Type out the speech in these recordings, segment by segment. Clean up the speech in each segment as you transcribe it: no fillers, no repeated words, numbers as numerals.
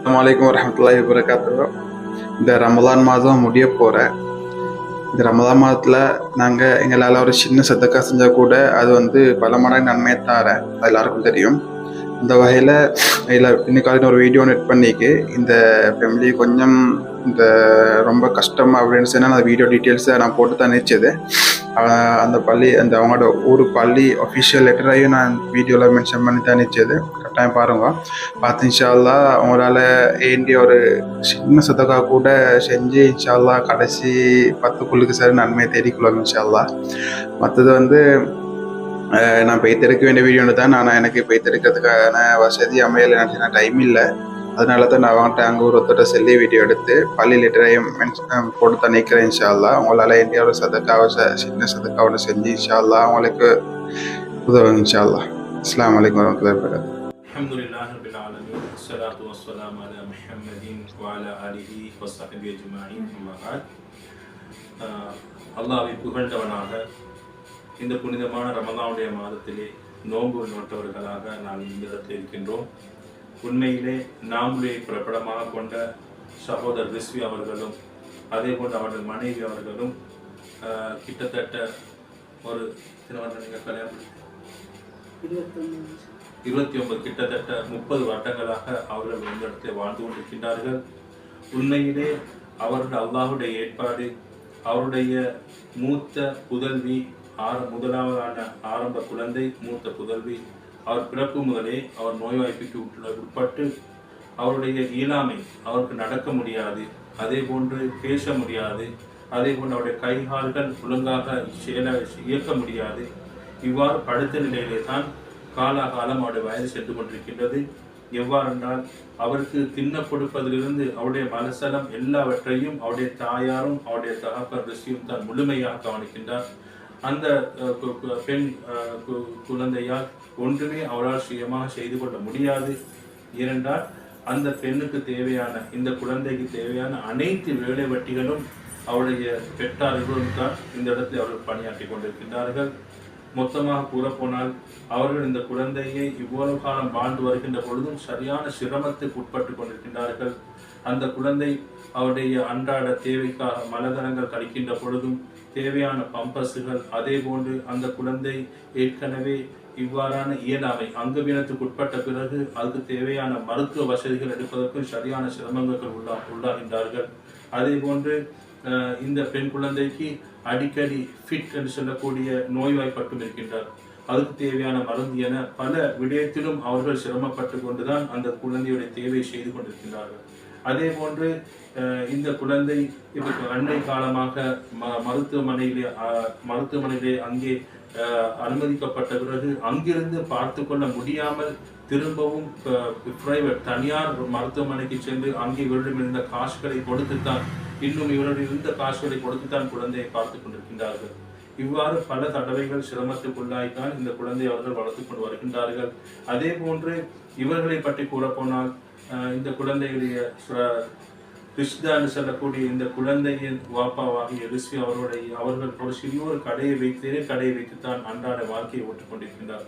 அஸ்ஸலாமு வரஹ்மத்துல்லாஹி வபரகாத்துஹு. இந்த ரமலான் மாதம் முடிய போகிற இந்த ரமலான் மாதத்தில் நாங்கள் எங்களால் ஒரு சின்ன சதக்கா செஞ்சால் கூட அது பல மடங்கு நன்மையை தார அது எல்லாருக்கும் தெரியும். இந்த வகையில் இன்னைக்கு காலையில் ஒரு வீடியோ எட் பண்ணிக்கு இந்த ஃபேமிலி கொஞ்சம் இந்த ரொம்ப கஷ்டம் அப்படின்னு சொன்னால் அந்த வீடியோ டீட்டெயில்ஸை நான் போட்டு தான் நினச்சது. அந்த அவங்களோட ஒரு பள்ளி அஃபிஷியல் லெட்டரையும் நான் வீடியோவில் மென்ஷன் பண்ணி தான் நினச்சது. கட்டாயம் பாருங்க, பார்த்து இன்ஷா அல்லாஹ் அவங்களால ஏண்டிய ஒரு சின்ன சதக்கா கூட செஞ்சு இன்ஷா அல்லாஹ் கடைசி 10 சரி நன்மையை தேடிக்கொள்ளும் இன்ஷா அல்லாஹ். மற்றது நான் பெய்தெடுக்க வேண்டிய வீடியோன்னு தான், ஆனால் எனக்கு பெய்தெடுக்கிறதுக்கான வசதி அமையலை, எனக்கு டைம் இல்லை. அதனால தான் நான் அவங்கள்ட்ட அங்கே ஒருத்தட்ட செல்லி வீடியோ எடுத்து பள்ளி லெட்டரையும் போட்டு தான் நிற்கிறேன் இன்ஷா அல்லாஹ். அவங்களால வேண்டிய ஒரு சதக்காவை சின்ன சதக்காவை செஞ்சு இன்ஷா அல்லாஹ் அவங்களுக்கு உதவுங்க இன்ஷா அல்லாஹ். அஸ்ஸலாமு அலைக்கும் வரஹ்மத்துல்லாஹி வபரகாத்துஹு. அல்ஹம்துலில்லாஹி ரப்பில் ஆலமீன் வஸ்ஸலாத்து வஸ்ஸலாமு அலா முஹம்மதின் வ அலா ஆலிஹி வஸஹ்பிஹி அஜ்மஈன். அம்மா பஅத். அல்லாஹ்வை புகழ்ந்தவனாக இந்த புனிதமான ரமலானுடைய மாதத்திலே நோன்பு நோட்டவர்களாக நாம் இந்த இடத்தில் இருக்கின்றோம். உண்மையிலே நாமுடைய பிரபலமாக கொண்ட சகோதரர் ரிஸ்வி அவர்களும் அதே போன்று அவர்கள் மனைவி அவர்களும் கிட்டத்தட்ட ஒரு கல்யாணம் 29 கிட்டத்தட்ட 30 வருடங்களாக அவர்கள் இந்த இடத்தில் வாழ்ந்து கொண்டிருக்கின்றார்கள். உண்மையிலே அவர்கள் அல்லாஹுடைய ஏற்பாடு. அவருடைய மூத்த புதல்வி முதலாவதான ஆரம்ப குழந்தை மூத்த புதல்வி அவர் பிறப்பு முதலே அவர் நோய்வாய்ப்புக்கு உட்பட்டு அவருடைய இயலாமை, அவருக்கு நடக்க முடியாது, அதே போன்று பேச முடியாது, அதே போன்று அவருடைய கைகால்கள் ஒழுங்காக இயக்க முடியாது. இவ்வாறு படுத்த நிலையிலே தான் காலாகாலம் அவருடைய வயது சென்று கொண்டிருக்கின்றது. எவ்வாறென்றால் அவருக்கு தின்ன கொடுப்பதிலிருந்து அவருடைய மலசலம் எல்லாவற்றையும் அவருடைய தாயாரும் அவருடைய தகப்பன் ரிஷியும் தான் முழுமையாக கவனிக்கின்றார். அந்த பெண் குழந்தையால் ஒன்றுமே அவரால் சுயமாக செய்து கொள்ள முடியாது. ஏனென்றால் அந்த பெண்ணுக்கு தேவையான, இந்த குழந்தைக்கு தேவையான அனைத்து வேலை வட்டிகளும் அவருடைய பெற்றார்களும் தான் இந்த இடத்தில் அவர்கள் பணியாற்றி கொண்டிருக்கின்றார்கள். மொத்தமாக கூறப்போனால் அவர்கள் இந்த குழந்தையை இவ்வளவு காலம் வாழ்ந்து வருகின்ற பொழுதும் சரியான சிரமத்துக்கு உட்பட்டு கொண்டிருக்கின்றார்கள். அந்த குழந்தை அவருடைய அன்றாட தேவைக்காக மலதனங்கள் கழிக்கின்ற பொழுதும் தேவையான பம்பஸுகள், அதே போன்று அந்த குழந்தை ஏற்கனவே இவ்வாறான இயலாமை அங்கவீனத்துக்கு உட்பட்ட பிறகு அதுக்கு தேவையான மருத்துவ வசதிகள் எடுப்பதற்கும் சரியான சிரமங்கள் உள்ளாகின்றார்கள். அதே போன்று இந்த பெண் குழந்தைக்கு அடிக்கடி ஃபிட் என்று சொல்லக்கூடிய நோய்வாய்ப்பட்டும் இருக்கின்றார். அதுக்கு தேவையான மருந்து என பல விடயத்திலும் அவர்கள் சிரமப்பட்டு கொண்டுதான் அந்த குழந்தையுடைய தேவை செய்து கொண்டிருக்கின்றார்கள். அதே போன்று இந்த குழந்தை இப்போ அண்மை காலமாக மருத்துவமனையிலே அங்கே அனுமதிக்கப்பட்ட பிறகு அங்கிருந்து பார்த்து கொள்ள முடியாமல் திரும்பவும் பிரைவேட் தனியார் மருத்துவமனைக்கு சென்று அங்கே இவரிடம் இருந்த காசுகளை கொடுத்துத்தான், இன்னும் இவருடைய இருந்த காசுகளை கொடுத்துத்தான் குழந்தையை பார்த்து கொண்டிருக்கின்றார்கள். இவ்வாறு பல தடவைகள் சிரமத்துக்குள்ளாய்த்தான் இந்த குழந்தை அவர்கள் வளர்த்து கொண்டு வருகின்றார்கள். அதே போன்று இவர்களை பற்றி கூறப்போனால் இந்த குழந்தையுடைய கிருஷ்ணான்னு சொல்லக்கூடிய இந்த குழந்தையின் வாப்பாவாகிய ரிஸ்வி அவர்கள் ஒரு சிறிய ஒரு கடையை வைத்துத்தான் அன்றாட வாழ்க்கையை ஓட்டுக் கொண்டிருக்கின்றார்.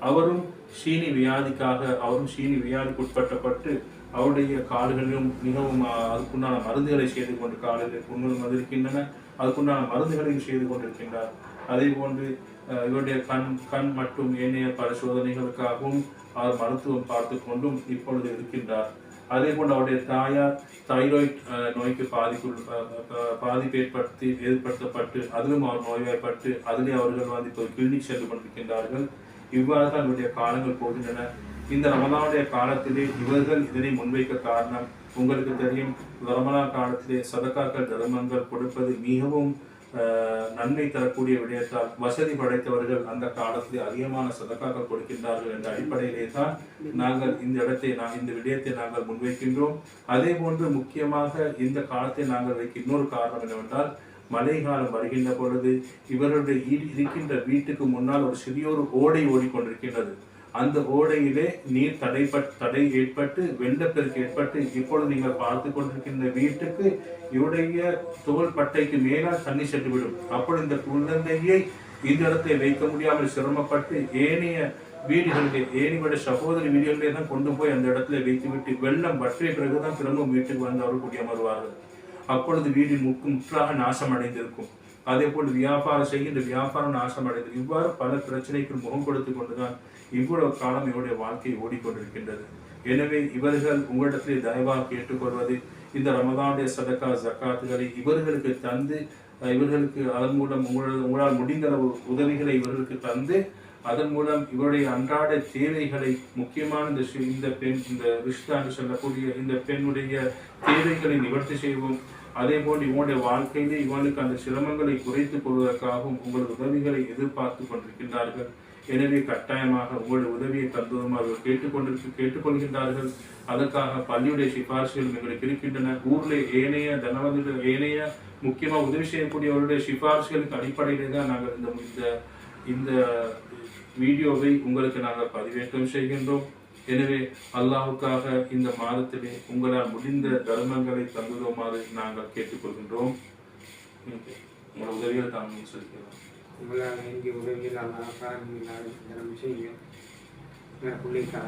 அவரும் சீனி வியாதிக்கு உட்பட்டப்பட்டு அவருடைய கால்களிலும் மிகவும் அதுக்குண்டான மருந்துகளை செய்து கொண்டு காலில் புண்ணுகள் வந்திருக்கின்றன, அதுக்குண்டான மருந்துகளையும் செய்து கொண்டிருக்கின்றார். அதே போன்று இவருடைய கண் மற்றும் ஏனைய பரிசோதனைகளுக்காகவும் அவர் மருத்துவம் பார்த்து கொண்டும் இப்பொழுது இருக்கின்றார். அதே போன்று அவருடைய தாயார் தைராய்டு நோய்க்கு பாதிப்பு ஏற்படுத்தப்பட்டு அதிலும் அவர் நோய்வாய்ப்பட்டு அதிலே அவர்கள் இப்போ கிளினிக் சென்று கொண்டிருக்கின்றார்கள். இவ்வாறு தான் இவருடைய காலங்கள் போகின்றன. இந்த ரமலானுடைய காலத்திலே இவர்கள் இதனை முன்வைக்க காரணம் உங்களுக்கு தெரியும். ரமலான் காலத்திலே சதக்காக்கள் தர்மங்கள் கொடுப்பது மிகவும் நன்மை தரக்கூடிய விடயத்தால் வசதி படைத்தவர்கள் அந்த காலத்திலே அதிகமான சதக்காக்கள் கொடுக்கின்றார்கள் என்ற அடிப்படையிலே தான் நாங்கள் இந்த விடயத்தை நாங்கள் முன்வைக்கின்றோம். அதே போன்று முக்கியமாக இந்த காலத்தை நாங்கள் வைக்க இன்னொரு காரணம் என்னவென்றால், மழை காலம் வருகின்ற பொழுது இவர்களுடைய இருக்கின்ற வீட்டுக்கு முன்னால் ஒரு சிறியோரு ஓடை ஓடிக்கொண்டிருக்கின்றது. அந்த ஓடையிலே நீர் தடை ஏற்பட்டு வெள்ளப்பெருக்கு ஏற்பட்டு இப்பொழுது நீங்கள் பார்த்து கொண்டிருக்கின்ற வீட்டுக்கு இவருடைய தோல் பட்டைக்கு மேலால் தண்ணி சென்றுவிடும். அப்பொழுது இந்த குழந்தையை இந்த இடத்தை வைக்க முடியாமல் சிரமப்பட்டு ஏனைய வீடுகளிலே ஏனியோட சகோதரி வீடுகளிலே தான் கொண்டு போய் அந்த இடத்துல வைத்துவிட்டு வெள்ளம் வற்றிய பிறகுதான் திரும்பவும் வீட்டுக்கு வந்து அவர்கள் குடியமர்வார்கள். அப்பொழுது வீடு முற்றாக நாசம் அடைந்திருக்கும். அதே போல் வியாபாரம் செய்கின்ற வியாபாரம் நாசம் அடைந்தது. இவ்வாறு பல பிரச்சனைக்கு முகம் கொடுத்து கொண்டுதான் இவ்வளவு காலம் இவருடைய வாழ்க்கை ஓடிக்கொண்டிருக்கின்றது. எனவே இவர்கள் உங்களிடத்திலே தயவாக கேட்டுக்கொள்வது, இந்த ரமதானுடைய சதகா ஜக்காத்துகளை இவர்களுக்கு தந்து, இவர்களுக்கு அதன் மூலம் உங்களால் முடிந்த அளவு உதவிகளை இவர்களுக்கு தந்து, அதன் மூலம் இவருடைய அன்றாட தேவைகளை, முக்கியமான இந்த பெண், இந்த ரிஷ்தா என்று சொல்லக்கூடிய இந்த பெண்ணுடைய தேவைகளை நிவர்த்தி செய்வோம். அதே போல் இவனுடைய வாழ்க்கையிலே இவனுக்கு அந்த சிரமங்களை குறைத்துக் கொள்வதற்காகவும் உங்களது உதவிகளை எதிர்பார்த்து கொண்டிருக்கின்றார்கள். எனவே கட்டாயமாக உங்களுடைய உதவியை தந்துவதும் அவர்கள் கேட்டுக்கொள்கின்றார்கள். அதற்காக பள்ளியுடைய சிபாரிசுகள் எங்களுக்கு இருக்கின்றன. ஊரில் ஏனைய தனவதிகள் ஏனைய முக்கியமாக உதவி செய்யக்கூடியவருடைய சிபாரிசுகளுக்கு அடிப்படையிலே தான் நாங்கள் இந்த வீடியோவை உங்களுக்கு நாங்கள் பதிவேற்றம் செய்கின்றோம். எனவே அல்லாஹ்வுக்காக இந்த மாதத்திலே உங்களால் முடிந்த தர்மங்களை தந்துடுமாறு நாங்கள் கேட்டுக்கொள்கின்றோம். உங்களோட உதவிகள் தான் சொல்லிக்கலாம். உங்களால் வேண்டிய உதவிகள் அல்லாஹ்வுக்காக நீங்கள் தரம் செய்யுங்கள். பிள்ளைக்காக